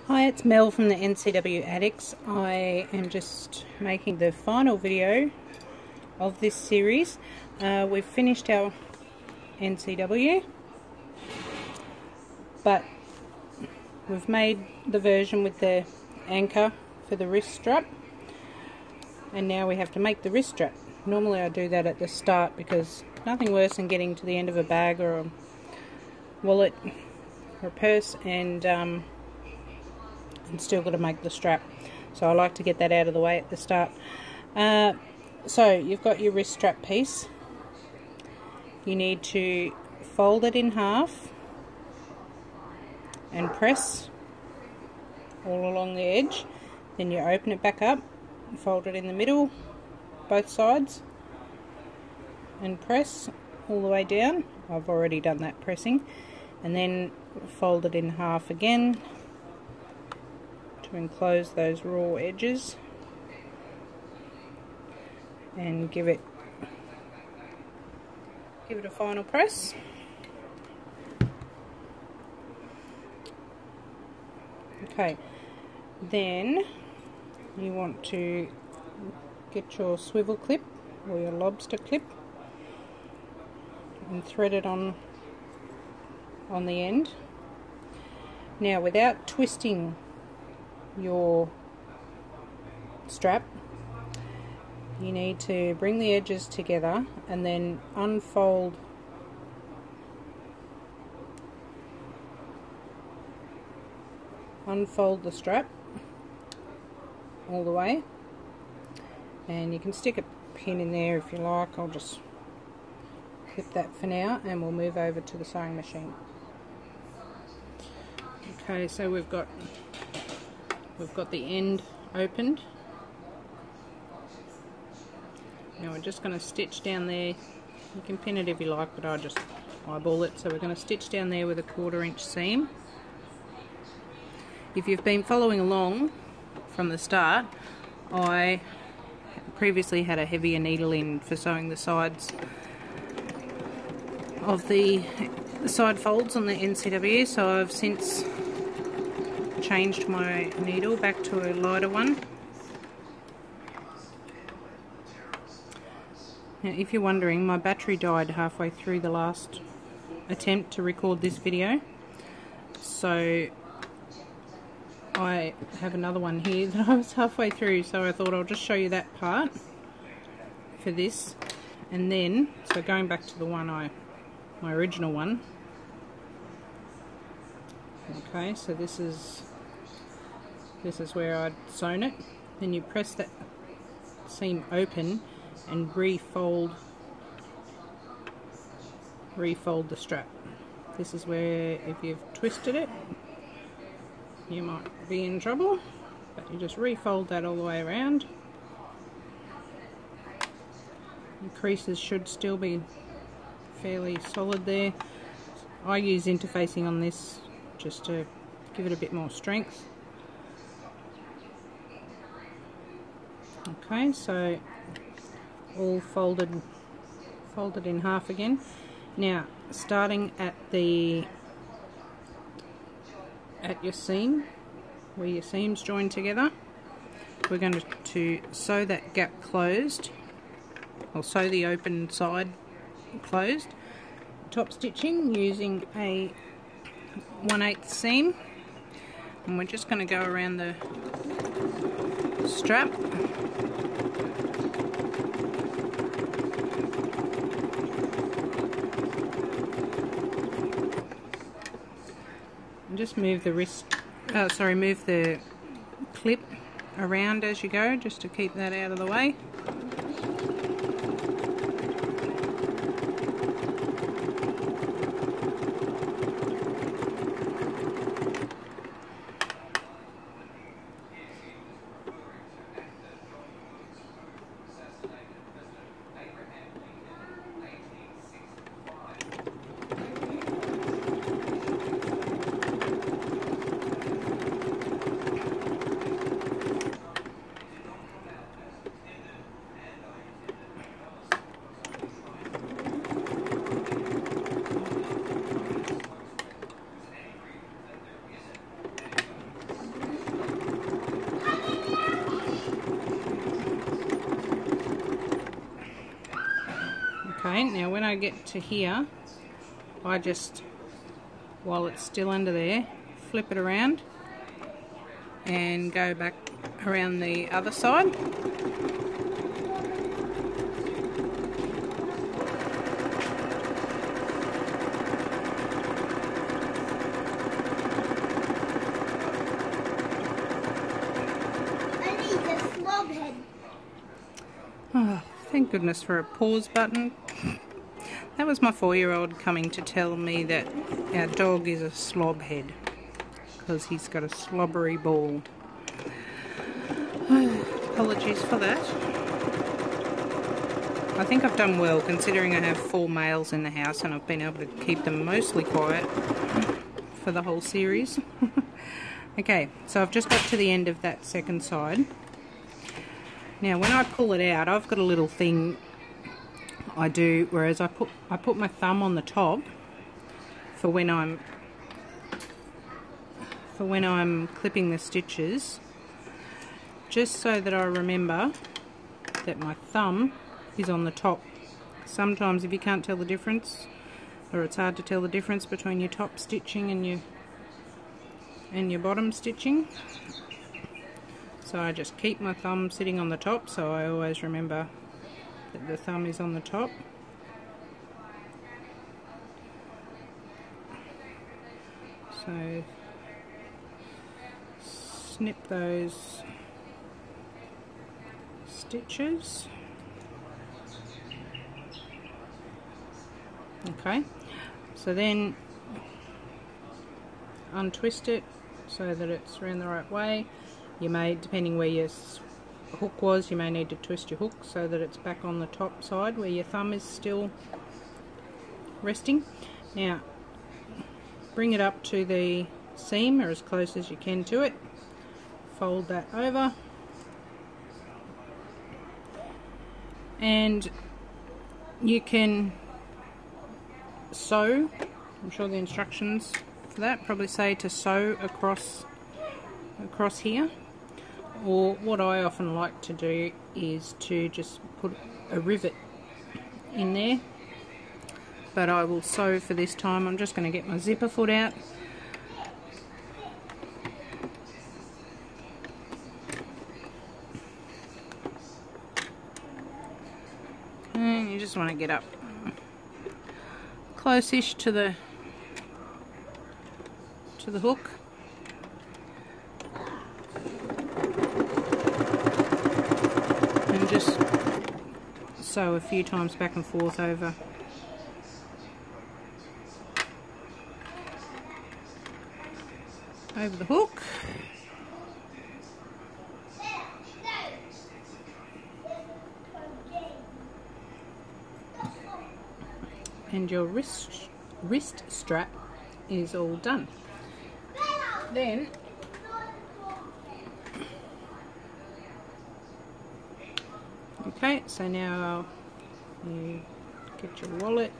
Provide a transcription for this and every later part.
Hi, it's Mel from the NCW Addicts. I am just making the final video of this series. We've finished our NCW, but we've made the version with the anchor for the wrist strap, and now we have to make the wrist strap. Normally I do that at the start because nothing worse than getting to the end of a bag or a wallet or a purse and still got to make the strap. So I like to get that out of the way at the start. So you've got your wrist strap piece. You need to fold it in half and press all along the edge. Then you open it back up, fold it in the middle, both sides, and press all the way down. I've already done that pressing. And then fold it in half again to enclose those raw edges, and give it a final press. Okay, then you want to get your swivel clip or your lobster clip and thread it on the end. Now, without twisting your strap, you need to bring the edges together and then unfold the strap all the way, and you can stick a pin in there if you like. I'll just clip that for now and we'll move over to the sewing machine. Okay, so we've got the end opened. Now we're just going to stitch down there. You can pin it if you like, but I just eyeball it. So we're going to stitch down there with a 1/4 inch seam. If you've been following along from the start, I previously had a heavier needle in for sewing the sides of the side folds on the NCW, so I've since changed my needle back to a lighter one. Now, if you're wondering, my battery died halfway through the last attempt to record this video, so I have another one here that I was halfway through, so I thought I'll just show you that part for this. And then, so going back to the one my original one. Okay, so this is where I'd sewn it. Then you press that seam open and refold the strap. This is where, if you've twisted it, you might be in trouble, but you just refold that all the way around. The creases should still be fairly solid there. I use interfacing on this just to give it a bit more strength. Okay, so all folded in half again. Now, starting at your seam, where your seams join together, we're going to sew that gap closed, or sew the open side closed. Top stitching using a 1/8 seam, and we're just going to go around the strap. And just move the move the clip around as you go, just to keep that out of the way. Okay, now when I get to here, I just, while it's still under there, flip it around and go back around the other side. Oh, thank goodness for a pause button. That was my 4-year-old coming to tell me that our dog is a slob head because he's got a slobbery ball. Apologies for that. I think I've done well considering I have 4 males in the house and I've been able to keep them mostly quiet for the whole series. Okay, so I've just got to the end of that second side. Now when I pull it out, I've got a little thing I do, whereas I put my thumb on the top for when I'm clipping the stitches, just so that I remember that my thumb is on the top. Sometimes if you can't tell the difference, or it's hard to tell the difference between your top stitching and your bottom stitching, so I just keep my thumb sitting on the top, so I always remember that the thumb is on the top. So snip those stitches. Okay, so then untwist it so that it's around the right way. You may, depending where your hook was, you may need to twist your hook so that it's back on the top side where your thumb is still resting. Now bring it up to the seam or as close as you can to it. Fold that over and you can sew. I'm sure the instructions for that probably say to sew across here, or what I often like to do is to just put a rivet in there, but I will sew for this time. I'm just going to get my zipper foot out. And you just want to get up close-ish to the hook. And just sew a few times back and forth over the hook. And your wrist strap is all done. Then okay, so now you get your wallet,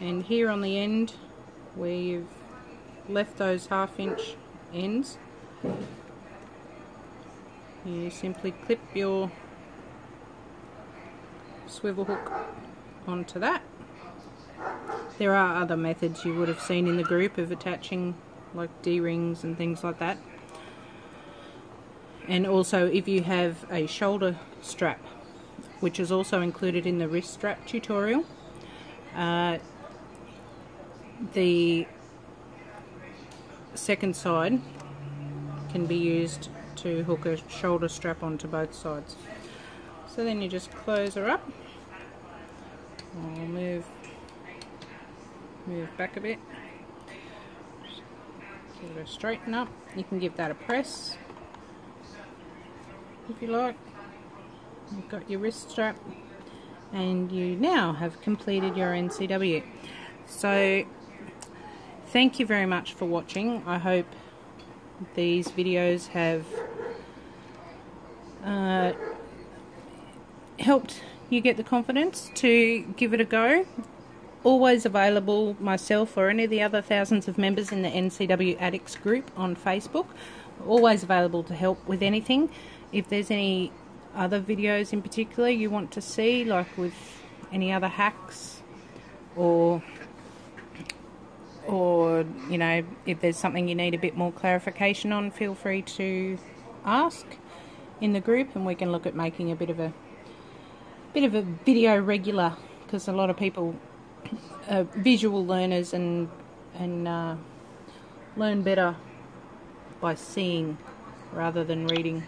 and here on the end where you've left those 1/2 inch ends, you simply clip your swivel hook onto that. There are other methods you would have seen in the group of attaching, like D-rings and things like that. And also if you have a shoulder strap, which is also included in the wrist strap tutorial, the second side can be used to hook a shoulder strap onto both sides. So then you just close her up. I'll move back a bit. Give it a straighten up. You can give that a press if you like. You've got your wrist strap and you now have completed your NCW. So thank you very much for watching. I hope these videos have helped you get the confidence to give it a go. Always available, myself or any of the other thousands of members in the NCW Addicts group on Facebook. Always available to help with anything. If there's any other videos in particular you want to see, like with any other hacks, or you know, if there's something you need a bit more clarification on, feel free to ask in the group, and we can look at making a bit of a video regular, because a lot of people are visual learners and learn better by seeing rather than reading.